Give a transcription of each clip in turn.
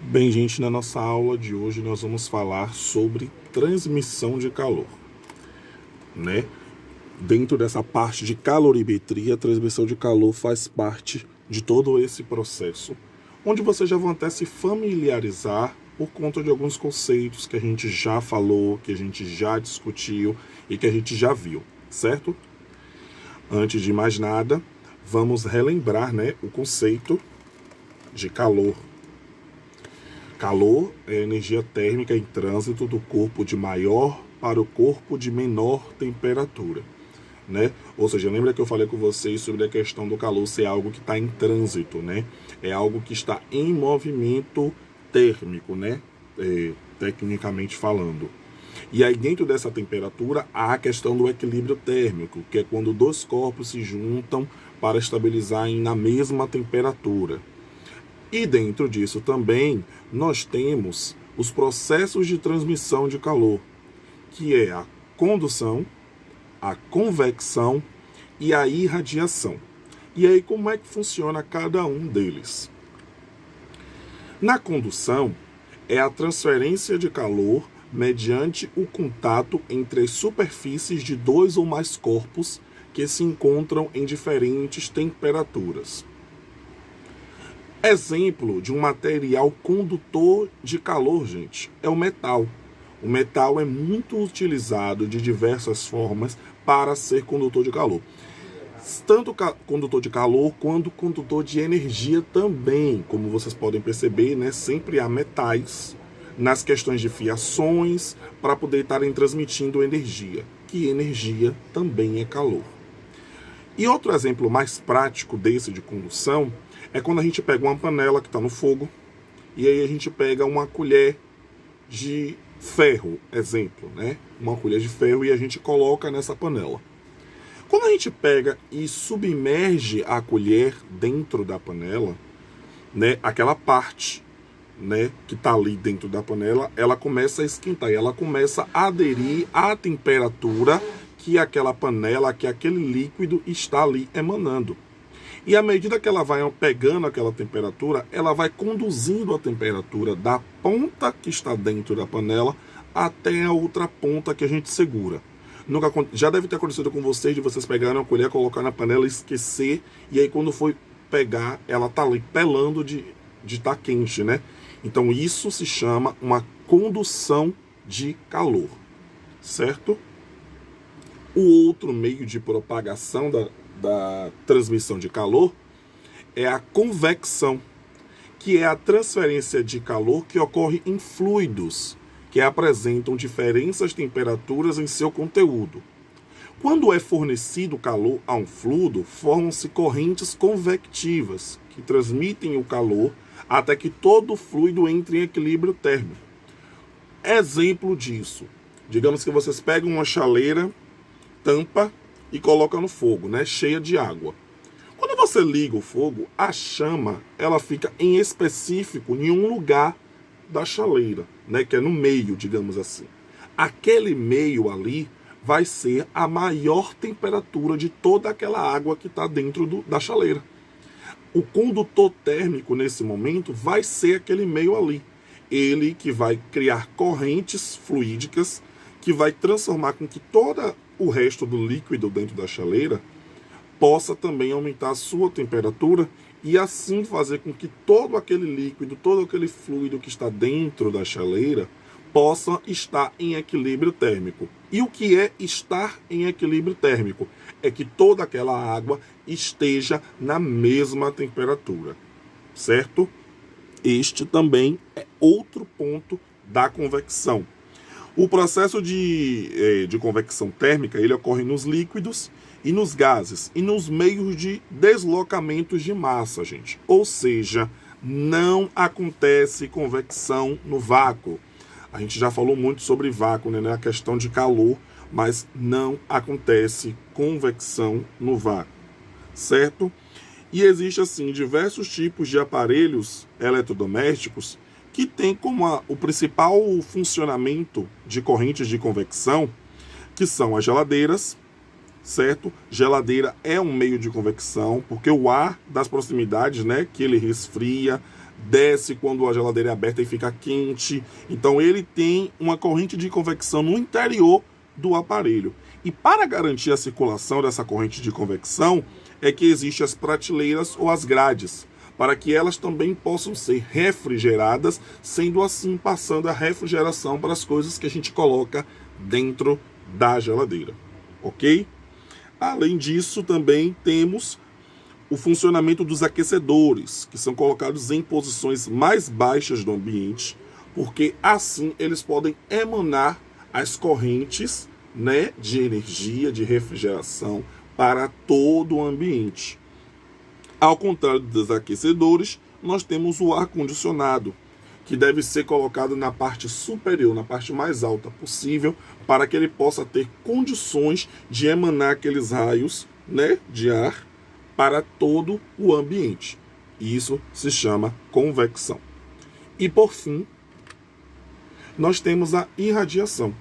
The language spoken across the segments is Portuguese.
Bem, gente, na nossa aula de hoje nós vamos falar sobre transmissão de calor, né? Dentro dessa parte de calorimetria, a transmissão de calor faz parte de todo esse processo, onde vocês já vão até se familiarizar por conta de alguns conceitos que a gente já falou, que a gente já discutiu e que a gente já viu, certo? Antes de mais nada, vamos relembrar, né, o conceito de calor. Calor é a energia térmica em trânsito do corpo de maior para o corpo de menor temperatura, né? Ou seja, lembra que eu falei com vocês sobre a questão do calor ser algo que está em trânsito, né? É algo que está em movimento térmico, né? Tecnicamente falando. E aí dentro dessa temperatura há a questão do equilíbrio térmico, que é quando dois corpos se juntam para estabilizarem na mesma temperatura. E dentro disso também nós temos os processos de transmissão de calor, que é a condução, a convecção e a irradiação. E aí como é que funciona cada um deles? Na condução é a transferência de calor mediante o contato entre as superfícies de dois ou mais corpos que se encontram em diferentes temperaturas. Exemplo de um material condutor de calor, gente, é o metal. O metal é muito utilizado de diversas formas para ser condutor de calor. Tanto condutor de calor quanto condutor de energia também. Como vocês podem perceber, né, sempre há metais nas questões de fiações para poder estarem transmitindo energia, que energia também é calor. E outro exemplo mais prático desse de condução é quando a gente pega uma panela que está no fogo e aí a gente pega uma colher de ferro, exemplo, né? Uma colher de ferro e a gente coloca nessa panela. Quando a gente pega e submerge a colher dentro da panela, né? Aquela parte, né, que está ali dentro da panela, ela começa a esquentar e ela começa a aderir à temperatura que aquela panela, que aquele líquido está ali emanando. E à medida que ela vai pegando aquela temperatura, ela vai conduzindo a temperatura da ponta que está dentro da panela até a outra ponta que a gente segura. Já deve ter acontecido com vocês de vocês pegarem uma colher, colocar na panela, esquecer, e aí quando for pegar, ela está ali pelando de estar quente, né? Então isso se chama uma condução de calor, certo? O outro meio de propagação da transmissão de calor é a convecção, que é a transferência de calor que ocorre em fluidos, que apresentam diferentes temperaturas em seu conteúdo. Quando é fornecido calor a um fluido, formam-se correntes convectivas, que transmitem o calor até que todo o fluido entre em equilíbrio térmico. Exemplo disso, digamos que vocês pegam uma chaleira, tampa e coloca no fogo, né, cheia de água. Quando você liga o fogo, a chama ela fica em específico em um lugar da chaleira, né, que é no meio, digamos assim. Aquele meio ali vai ser a maior temperatura de toda aquela água que está dentro da chaleira. O condutor térmico nesse momento vai ser aquele meio ali. Ele que vai criar correntes fluídicas que vai transformar com que todo o resto do líquido dentro da chaleira possa também aumentar a sua temperatura e assim fazer com que todo aquele líquido, todo aquele fluido que está dentro da chaleira possa estar em equilíbrio térmico. E o que é estar em equilíbrio térmico? É que toda aquela água esteja na mesma temperatura, certo? Este também é outro ponto da convecção. O processo de convecção térmica ele ocorre nos líquidos e nos gases e nos meios de deslocamentos de massa, gente. Ou seja, não acontece convecção no vácuo. A gente já falou muito sobre vácuo, né, na questão de calor, mas não acontece convecção no vácuo, certo? E existe assim diversos tipos de aparelhos eletrodomésticos que tem como o principal funcionamento de correntes de convecção, que são as geladeiras, certo? Geladeira é um meio de convecção, porque o ar das proximidades, né, que ele resfria, desce quando a geladeira é aberta e fica quente. Então ele tem uma corrente de convecção no interior do aparelho. E para garantir a circulação dessa corrente de convecção é que existem as prateleiras ou as grades, para que elas também possam ser refrigeradas, sendo assim passando a refrigeração para as coisas que a gente coloca dentro da geladeira, ok? Além disso, também temos o funcionamento dos aquecedores, que são colocados em posições mais baixas do ambiente, porque assim eles podem emanar as correntes, né, de energia, de refrigeração para todo o ambiente. Ao contrário dos aquecedores, nós temos o ar-condicionado, que deve ser colocado na parte superior, na parte mais alta possível, para que ele possa ter condições de emanar aqueles raios, né, de ar para todo o ambiente. Isso se chama convecção. E por fim, nós temos a irradiação.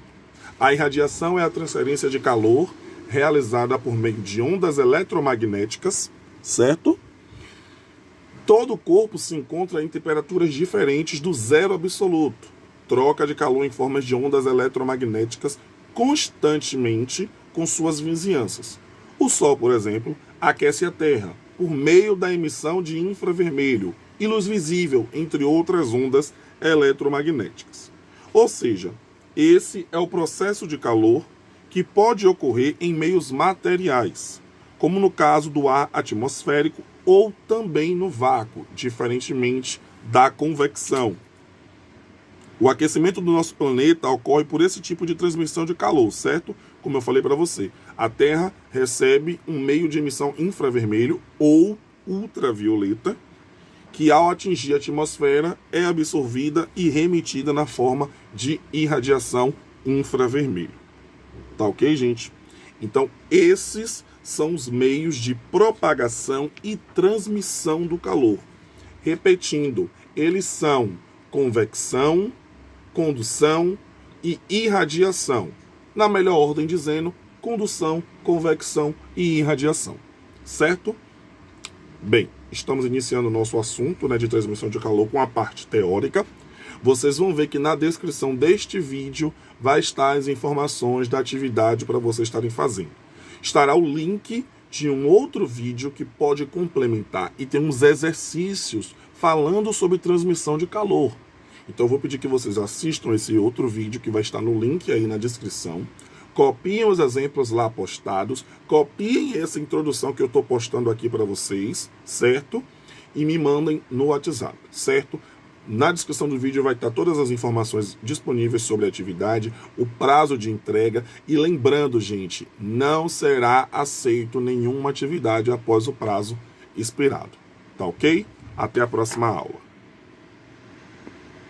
A irradiação é a transferência de calor realizada por meio de ondas eletromagnéticas, certo? Todo o corpo se encontra em temperaturas diferentes do zero absoluto. Troca de calor em formas de ondas eletromagnéticas constantemente com suas vizinhanças. O Sol, por exemplo, aquece a Terra por meio da emissão de infravermelho e luz visível, entre outras ondas eletromagnéticas. Ou seja, esse é o processo de calor que pode ocorrer em meios materiais, como no caso do ar atmosférico ou também no vácuo, diferentemente da convecção. O aquecimento do nosso planeta ocorre por esse tipo de transmissão de calor, certo? Como eu falei para você, a Terra recebe um meio de emissão infravermelho ou ultravioleta, que ao atingir a atmosfera é absorvida e remitida na forma de irradiação infravermelho. Tá ok, gente? Então, esses são os meios de propagação e transmissão do calor. Repetindo, eles são convecção, condução e irradiação. Na melhor ordem dizendo, condução, convecção e irradiação. Certo? Bem, estamos iniciando o nosso assunto, né, de transmissão de calor com a parte teórica. Vocês vão ver que na descrição deste vídeo vai estar as informações da atividade para vocês estarem fazendo. Estará o link de um outro vídeo que pode complementar e tem uns exercícios falando sobre transmissão de calor. Então eu vou pedir que vocês assistam esse outro vídeo que vai estar no link aí na descrição. Copiem os exemplos lá postados, copiem essa introdução que eu estou postando aqui para vocês, certo? E me mandem no WhatsApp, certo? Na descrição do vídeo vai estar todas as informações disponíveis sobre a atividade, o prazo de entrega. E lembrando, gente, não será aceito nenhuma atividade após o prazo expirado. Tá ok? Até a próxima aula.